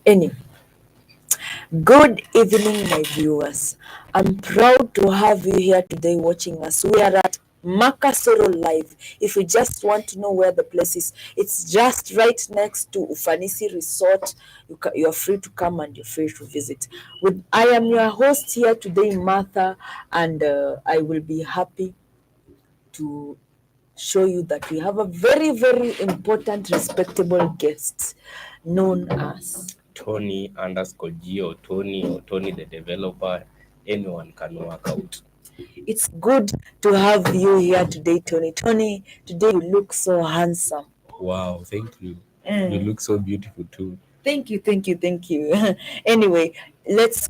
Anyway, good evening, my viewers. I'm proud to have you here today watching us. We are at Makasoro Live. If you just want to know where the place is, it's just right next to Ufanisi Resort. You're free to come and you're free to visit. I am your host here today, Martha, and I will be happy to show you that we have a very, very important, respectable guest known as Tony underscore G or Tony the developer. Anyone can work out. It's good to have you here today, Tony. Tony, today you look so handsome. Wow, thank you. You look so beautiful too. Thank you, thank you, thank you. Anyway, let's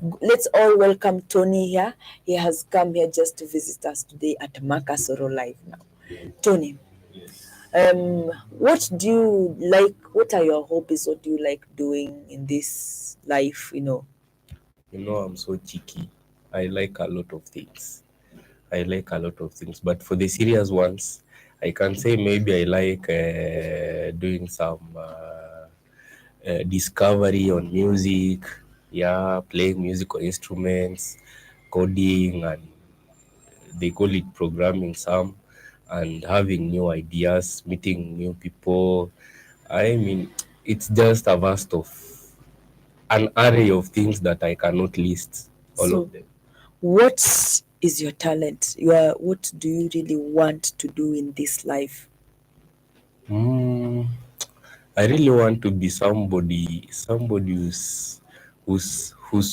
all welcome Tony here. He has come here just to visit us today at Makasoro Live now. Tony, what do you like? What are your hobbies? What do you like doing in this life? You know, I'm so cheeky. I like a lot of things. But for the serious ones, I can say maybe I like doing some discovery on music. Yeah, playing musical instruments, coding, and they call it programming some, and having new ideas, meeting new people. I mean, it's just a vast of an array of things that I cannot list all of them. What is your talent? What do you really want to do in this life? I really want to be somebody who's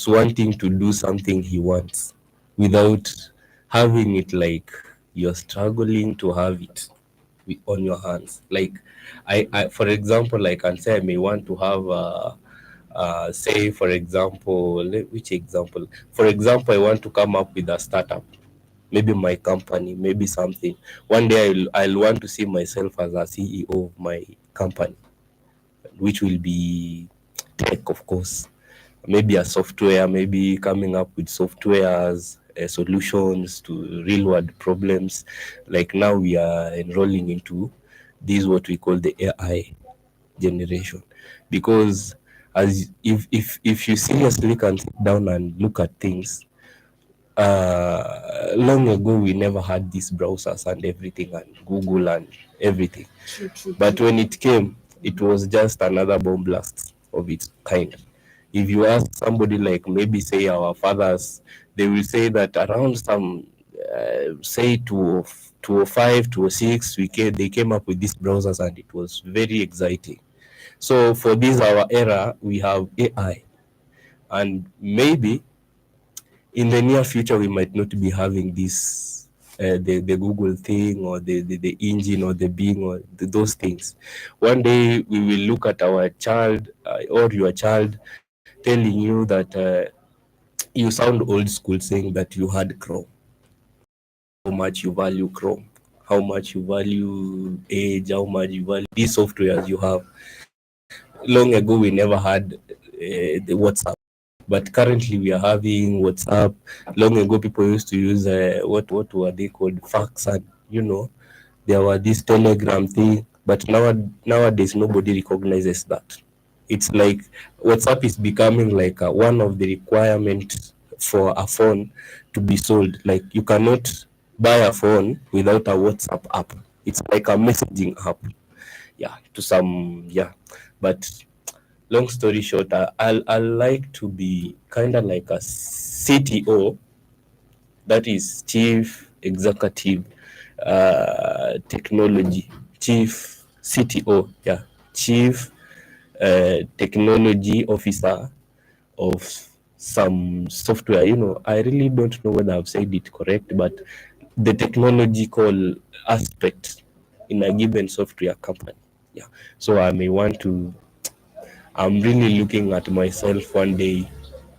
wanting to do something he wants without having it like you're struggling to have it on your hands. Like I for example, I can say I may want to have say for example, which example? For example, I want to come up with a startup, maybe my company, maybe something. One day I'll want to see myself as a CEO of my company, which will be tech, of course. Maybe a software, maybe coming up with softwares, solutions to real world problems. Like now we are enrolling into this what we call the AI generation, because as if you seriously can sit down and look at things, long ago we never had these browsers and everything and Google and everything. But when it came, it was just another bomb blast of its kind. If you ask somebody like maybe say our fathers, they will say that around some say 205, 206, they came up with these browsers and it was very exciting. So for this our era, we have AI, and maybe in the near future we might not be having this the Google thing or the engine or the Bing or those things. One day we will look at our child or your child telling you that you sound old school saying that you had Chrome, how much you value Chrome, how much you value Edge, how much you value these softwares you have. Long ago we never had the WhatsApp. But currently we are having WhatsApp. Long ago people used to use what were they called, fax, and there were this Telegram thing. But nowadays nobody recognizes that. It's like WhatsApp is becoming like one of the requirements for a phone to be sold. Like you cannot buy a phone without a WhatsApp app. It's like a messaging app. Yeah, to some, yeah. But long story short, I like to be kind of like a CTO, that is Chief Executive Technology, Chief CTO, yeah, Chief Technology Officer of some software. I really don't know whether I've said it correct, but the technological aspect in a given software company. Yeah, so I may want to. I'm really looking at myself one day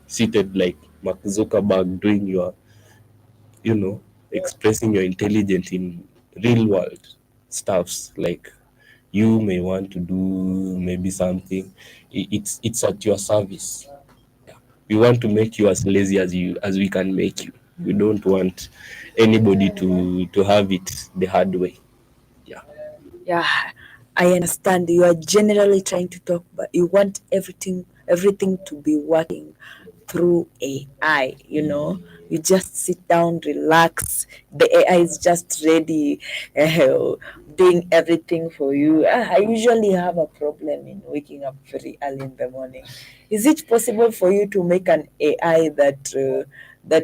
seated like Mark Zuckerberg doing expressing your intelligence in real world stuffs. Like you may want to do maybe something. It's at your service. Yeah. We want to make you as lazy as we can make you. We don't want anybody to have it the hard way. Yeah. Yeah, I understand you are generally trying to talk, but you want everything to be working through AI, you know. You just sit down, relax. The AI is just ready, doing everything for you. I usually have a problem in waking up very early in the morning. Is it possible for you to make an AI that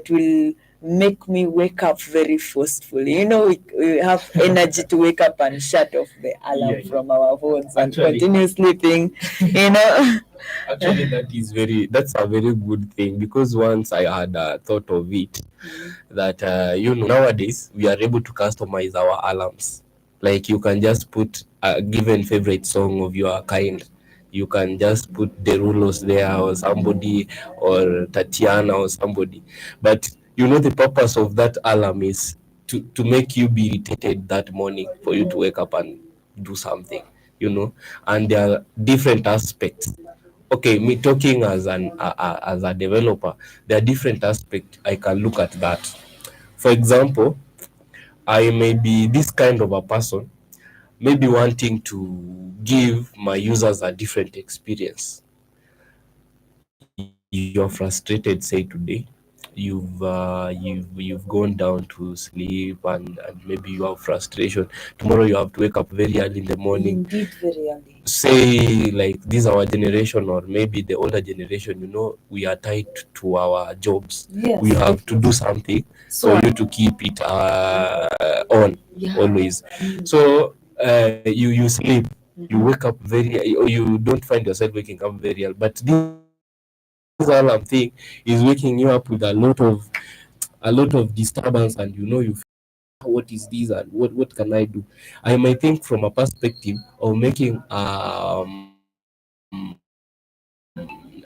will make me wake up very forcefully? You know, we have energy to wake up and shut off the alarm from our phones and continue sleeping, you know. Actually, that's a very good thing, because once I had thought of it, that nowadays we are able to customize our alarms. Like, you can just put a given favorite song of your kind. You can just put Derulos there, or somebody, or Tatiana, or somebody. But the purpose of that alarm is to make you be irritated that morning, for you to wake up and do something, and there are different aspects. Okay, me talking as a developer, there are different aspects I can look at that. For example, I may be this kind of a person, maybe wanting to give my users a different experience. You're frustrated, say today, you've gone down to sleep, and maybe you have frustration. Tomorrow you have to wake up very early in the morning. Indeed, very early. Say, like, this our generation, or maybe the older generation, we are tied to our jobs. Yes, We have to do something so for you to keep it on, yeah. always. So you sleep, you wake up very, or you don't find yourself waking up very early, but this alarm thing is waking you up with a lot of disturbance, and you feel, what is this, and what can I do? I might think from a perspective of making an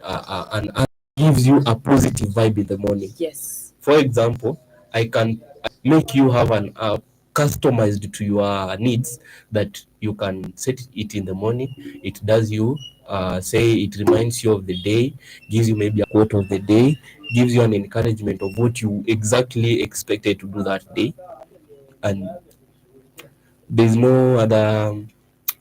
app gives you a positive vibe in the morning. Yes. For example, I can make you have an app customized to your needs, that you can set it in the morning. It does you, say, it reminds you of the day, gives you maybe a quote of the day, gives you an encouragement of what you exactly expected to do that day. And there's no other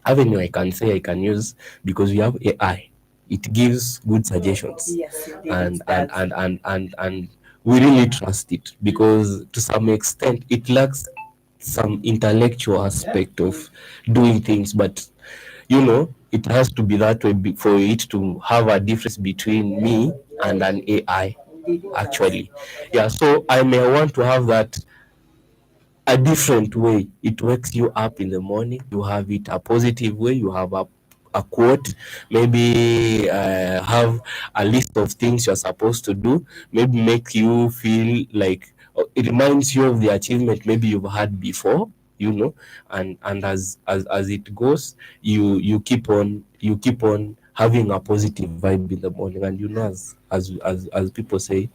avenue I can say I can use, because we have AI. It gives good suggestions. Yes, indeed, and it and, does. and, and, and and we really trust it, because to some extent it lacks some intellectual aspect of doing things, but it has to be that way, for it to have a difference between me and an AI, actually. Yeah, so I may want to have that a different way. It wakes you up in the morning. You have it a positive way. You have a quote. Maybe have a list of things you're supposed to do. Maybe make you feel like, it reminds you of the achievement maybe you've had before. And as it goes, you keep on having a positive vibe in the morning. And as people say,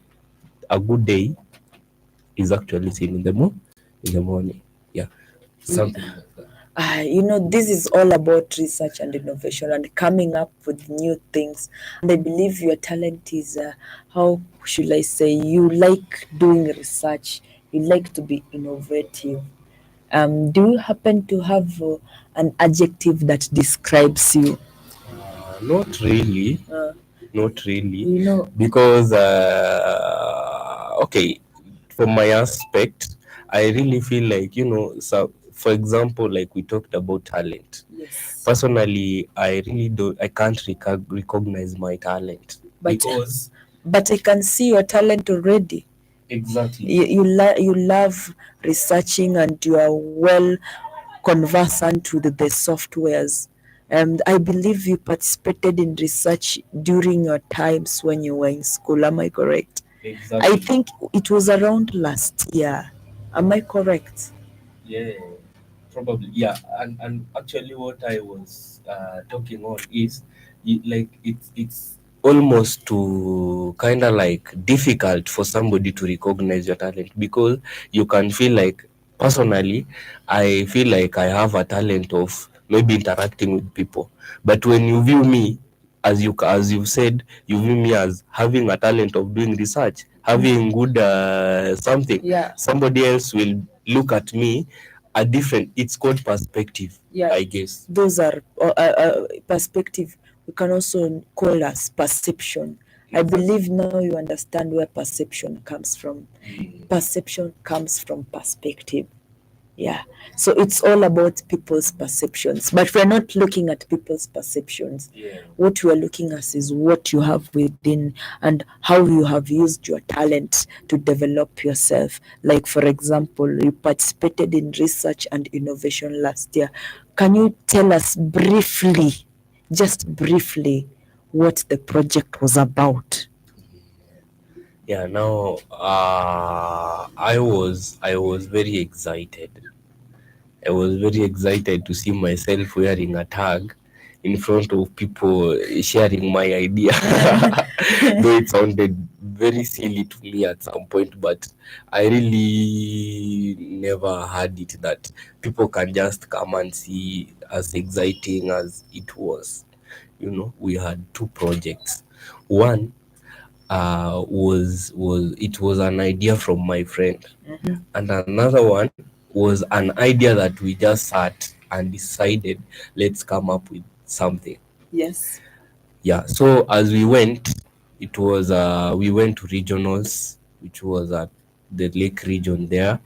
a good day is actually seen in the morning. Yeah, something like that. This is all about research and innovation and coming up with new things. And I believe your talent is, how should I say, you like doing research, you like to be innovative. Do you happen to have an adjective that describes you? Not really, Uh, not really, you know, because okay, from my aspect, I really feel like, so, for example, like we talked about talent. yes. Personally, I can't recognize my talent, But because but I can see your talent already. exactly. You love researching and you are well conversant with the softwares. And I believe you participated in research during your times when you were in school. Am I correct? Exactly. I think it was around last year. Am I correct? Yeah, probably. Yeah, and actually, what I was talking on is, like, it's almost to kind of like difficult for somebody to recognize your talent, because you can feel like, personally, I feel like I have a talent of maybe interacting with people, but when you view me, as you said, you view me as having a talent of doing research, having good something. Yeah. Somebody else will look at me a different, it's called perspective, Yeah, I guess. those are perspective. We can also call as perception. I believe now you understand where perception comes from. Perception comes from perspective. Yeah. So it's all about people's perceptions. But we're not looking at people's perceptions. Yeah. What we're looking at is what you have within and how you have used your talent to develop yourself. Like, for example, you participated in research and innovation last year. Can you tell us briefly, just briefly, what the project was about? Yeah, now I was very excited. I was very excited to see myself wearing a tag in front of people sharing my idea. Though it sounded very silly to me at some point, but I really never had it that people can just come and see as exciting as it was. We had two projects. One was an idea from my friend, and another one was an idea that we just sat and decided, let's come up with something. Yes. Yeah, so as we went, it was we went to regionals, which was at the lake region there,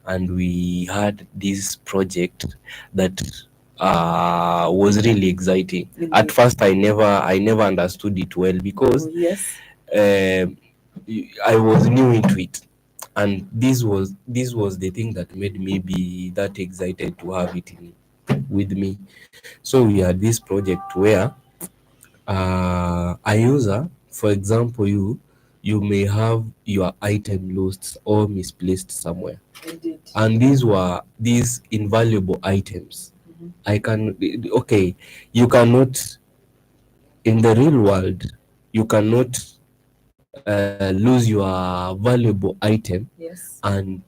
and we had this project that was really exciting. At first I never understood it well because Yes. um, I was new into it, and this was the thing that made me be that excited to have it with me. So we had this project where a user, for example, you may have your item lost or misplaced somewhere, Indeed. and these invaluable items. I can Okay, you cannot, in the real world, you cannot lose your valuable item, Yes. and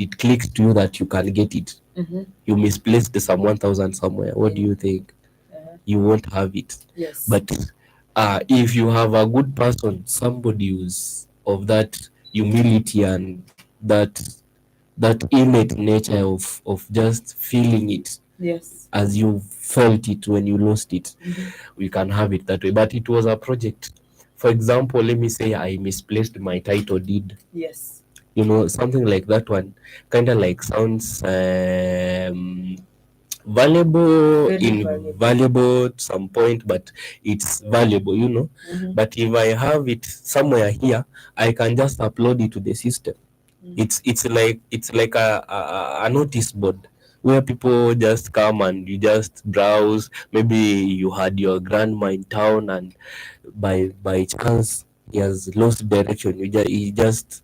it clicks to you that you can get it. You misplaced some 1,000 somewhere. What do you think? You won't have it. Yes. But if you have a good person, somebody who's of that humility and that innate nature of just feeling it Yes. as you felt it when you lost it, we can have it that way. But it was a project. For example, let me say I misplaced my title deed. Yes. Something like that one kind of like sounds valuable, Very invaluable at some point, but it's valuable. But if I have it somewhere here, I can just upload it to the system. It's like a notice board where people just come and you just browse. Maybe you had your grandma in town, and by chance he has lost direction. He just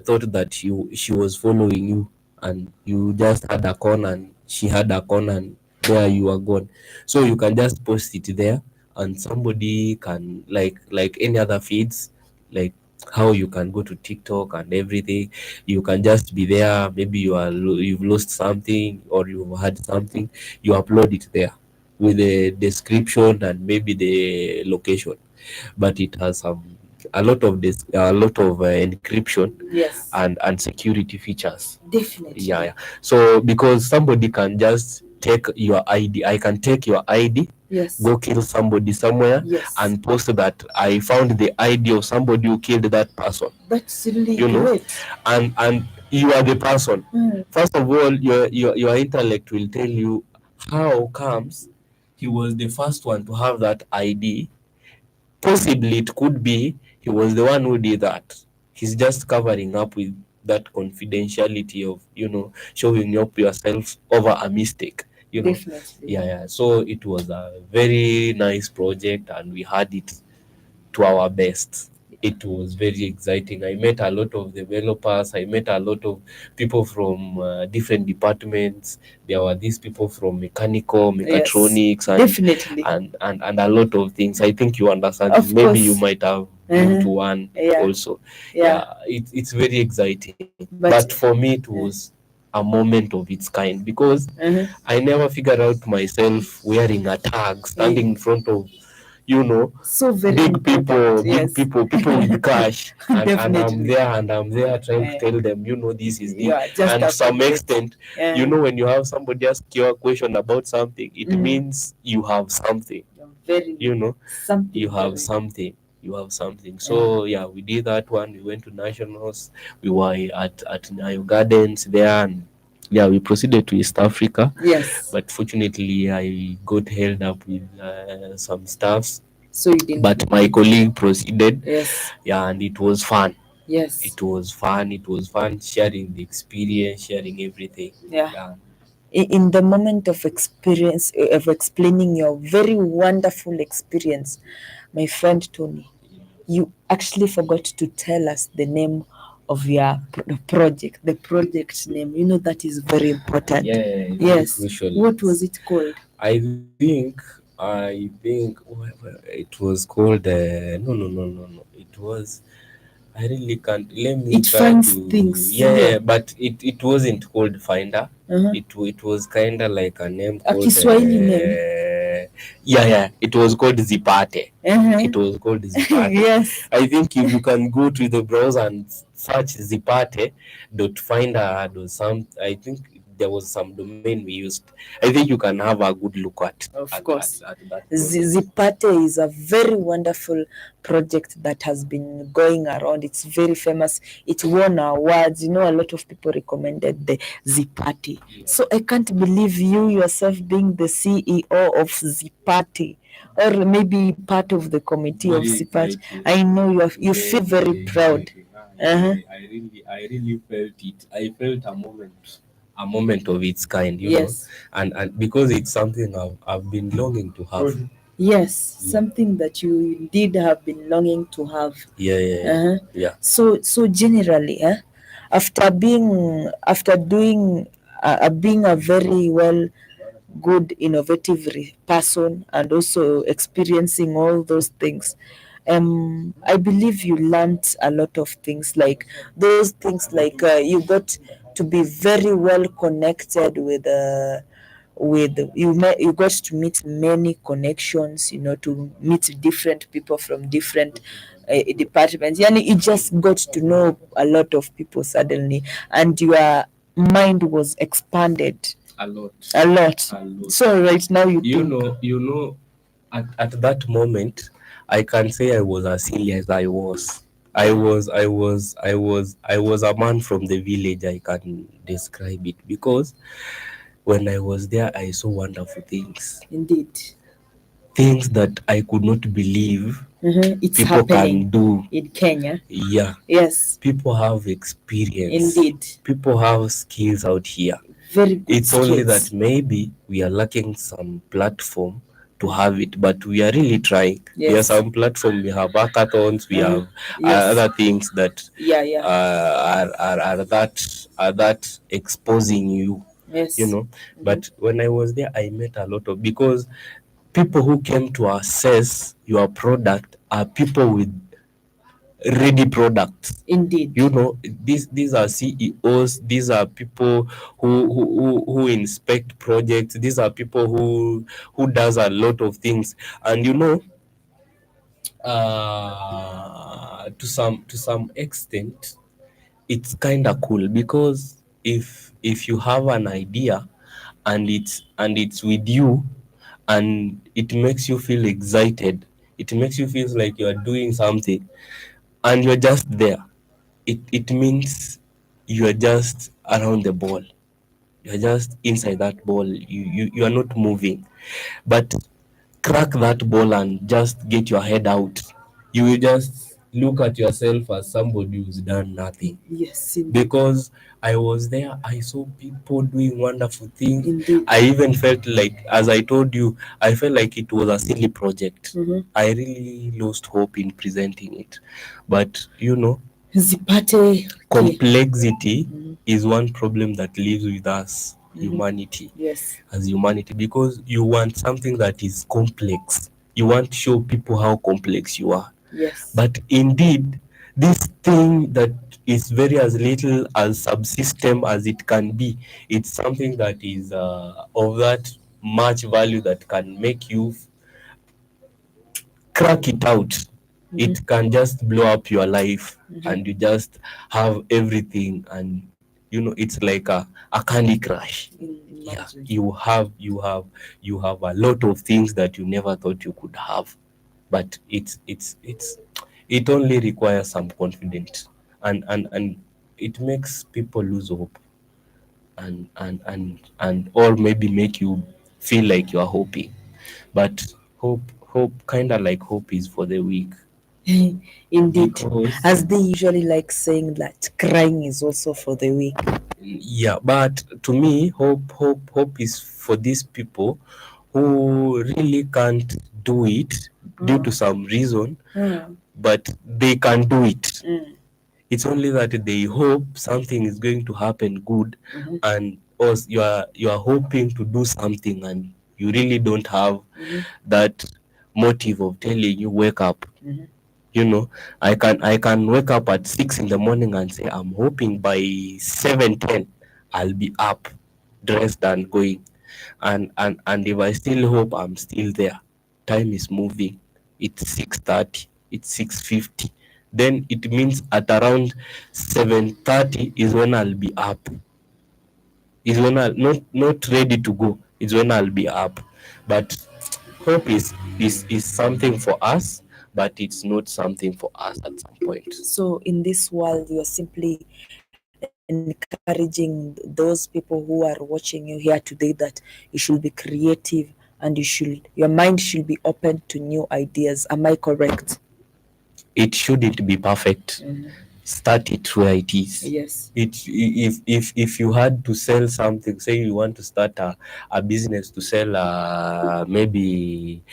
thought that she was following you, and you just had a corner and she had a corner, and there you are gone. So you can just post it there, and somebody can, like any other feeds, like how you can go to TikTok and everything. You can just be there. Maybe you've lost something or you've had something, you upload it there with the description and maybe the location. But it has a lot of encryption, Yes. and security features. Definitely. Yeah. So because somebody can just take your ID, I can take your ID, Yes. go kill somebody somewhere, Yes. and post that I found the ID of somebody who killed that person. That's really You know, great. and you are the person. First of all, your intellect will tell you how comes he was the first one to have that ID. Possibly it could be he was the one who did that. He's just covering up with that confidentiality of, showing up yourself over a mistake. Definitely. Yeah. So it was a very nice project, and we had it to our best. It was very exciting. I met a lot of developers. I met a lot of people from different departments. There were these people from mechanical, mechatronics, Definitely. and a lot of things. I think you understand. Of Maybe you course. might have been to one Yeah. also. Yeah. It's very exciting. But But for me, it was a moment of its kind because I never figured out myself wearing a tag, standing in front of you know, So very big important. people, Yes. people with cash, and I'm Definitely. there trying to tell them, you know, this is this, Yeah, just and a to some project. extent, Yeah. you know, when you have somebody ask you a question about something, it means you have something, You're very you know, something you have very- something, you have something. So yeah, we did that one. We went to nationals. We were at Nile Gardens there, and yeah, we proceeded to East Africa. Yes. But fortunately, I got held up with some stuffs. So you didn't. But my colleague proceeded. Yes. Yeah, and it was fun. Yes. It was fun. It was fun sharing the experience, sharing everything. Yeah. Yeah. In the moment of experience of explaining your very wonderful experience, my friend Tony, you actually forgot to tell us the name of your project, the project name. You know that is very important. Yeah, it's very Yes. crucial. What was it called? I think it was called. No. It was. I really can't. Let me It try finds to. things. Yeah, but it wasn't called Finder. Uh-huh. It was kind of like a name A called. Kiswahili name. Yeah. It was called Zipate. Uh-huh. It was called Zipate. Yes. I think if you can go to the browser and search Zipate.finder.some, I think there was some domain we used. I think you can have a good look Of course. at that project. Zipate is a very wonderful project that has been going around. It's very famous. It won awards. You know, a lot of people recommended the Zipate. So I can't believe you yourself being the CEO of Zipate, or maybe part of the committee of Very Zipate. exciting. I know you feel very proud. Uh-huh. I really felt it. I felt a moment of its kind, you know, Yes. and because it's something I've been longing to have. Yes, something that you did have been longing to have. Uh-huh. Yeah. So generally, after doing being a very well good innovative person and also experiencing all those things, I believe you learned a lot of things, like those things like you got to be very well connected with you got to meet many connections, you know, to meet different people from different departments. Yani you just got to know a lot of people suddenly, and your mind was expanded A lot. a lot. A lot. So right now you You think. know, at that moment, I can say I was as silly as I was. I was a man from the village. I can describe it because when I was there, I saw wonderful things, Indeed. things that I could not believe It's people happening can do. in Kenya. Yeah, Yes, people have experience. indeed. People have skills out here. Very good It's only that skills. maybe we are lacking some platform to have it, but we are really trying. There are Yes. some platform, we have hackathons, we have Yes. other things that Yeah. are that exposing you, Yes. you know. But when I was there, I met a lot of, because people who came to assess your product are people with ready products. Indeed. You know, these are CEOs, these are people who inspect projects, these are people who does a lot of things. And you know, to some extent, it's kind of cool, because if you have an idea and it's with you, and it makes you feel excited, it makes you feel like you are doing something, and you're just there, it means you are just around the ball, you're just inside that ball, you are not moving. But crack that ball and just get your head out, you will just look at yourself as somebody who's done nothing. Yes, indeed. Because I was there, I saw people doing wonderful things. Indeed. I even felt like, as I told you, I felt like it was a silly project. I really lost hope in presenting it. But you know, Zipate. complexity is one problem that lives with us, humanity, Yes. as humanity, because you want something that is complex. You want to show people how complex you are. Yes. But indeed, this thing that is very as little as subsystem as it can be, it's something that is of that much value that can make you crack it out, it can just blow up your life, and you just have everything, and it's like a candy crush. Yeah, you have a lot of things that you never thought you could have, but it only requires some confidence, and it makes people lose hope, and or maybe make you feel like you are hoping, but hope kind of like hope is for the weak. Indeed, Because as they usually like saying that crying is also for the weak. yeah, but to me, hope is for these people who really can't do it due to some reason, but they can do it. It's only that they hope something is going to happen good, and us you are hoping to do something, and you really don't have that motive of telling you wake up. I can wake up at 6 in the morning and say I'm hoping by 7:10 I'll be up, dressed and going, and if I still hope, I'm still there. Time is moving. It's 6:30, it's 6:50. Then it means at around 7:30 is when I'll be up. Is when I'll not ready to go. Is when I'll be up. But hope is something for us, but it's not something for us at some point. So in this world, you are simply encouraging those people who are watching you here today that you should be creative and your mind should be open to new ideas. Am I correct? It shouldn't be perfect. Start it where it is. Yes. If you had to sell something, say you want to start a business to sell maybe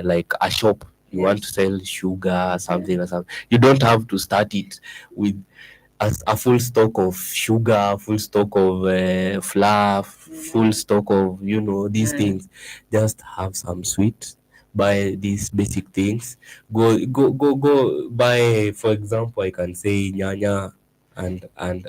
like a shop, you want to sell sugar, something or something, you don't have to start it with a full stock of sugar, full stock of flour, full stock of these things. Just have some sweet, buy these basic things, go buy, for example, I can say nyanya and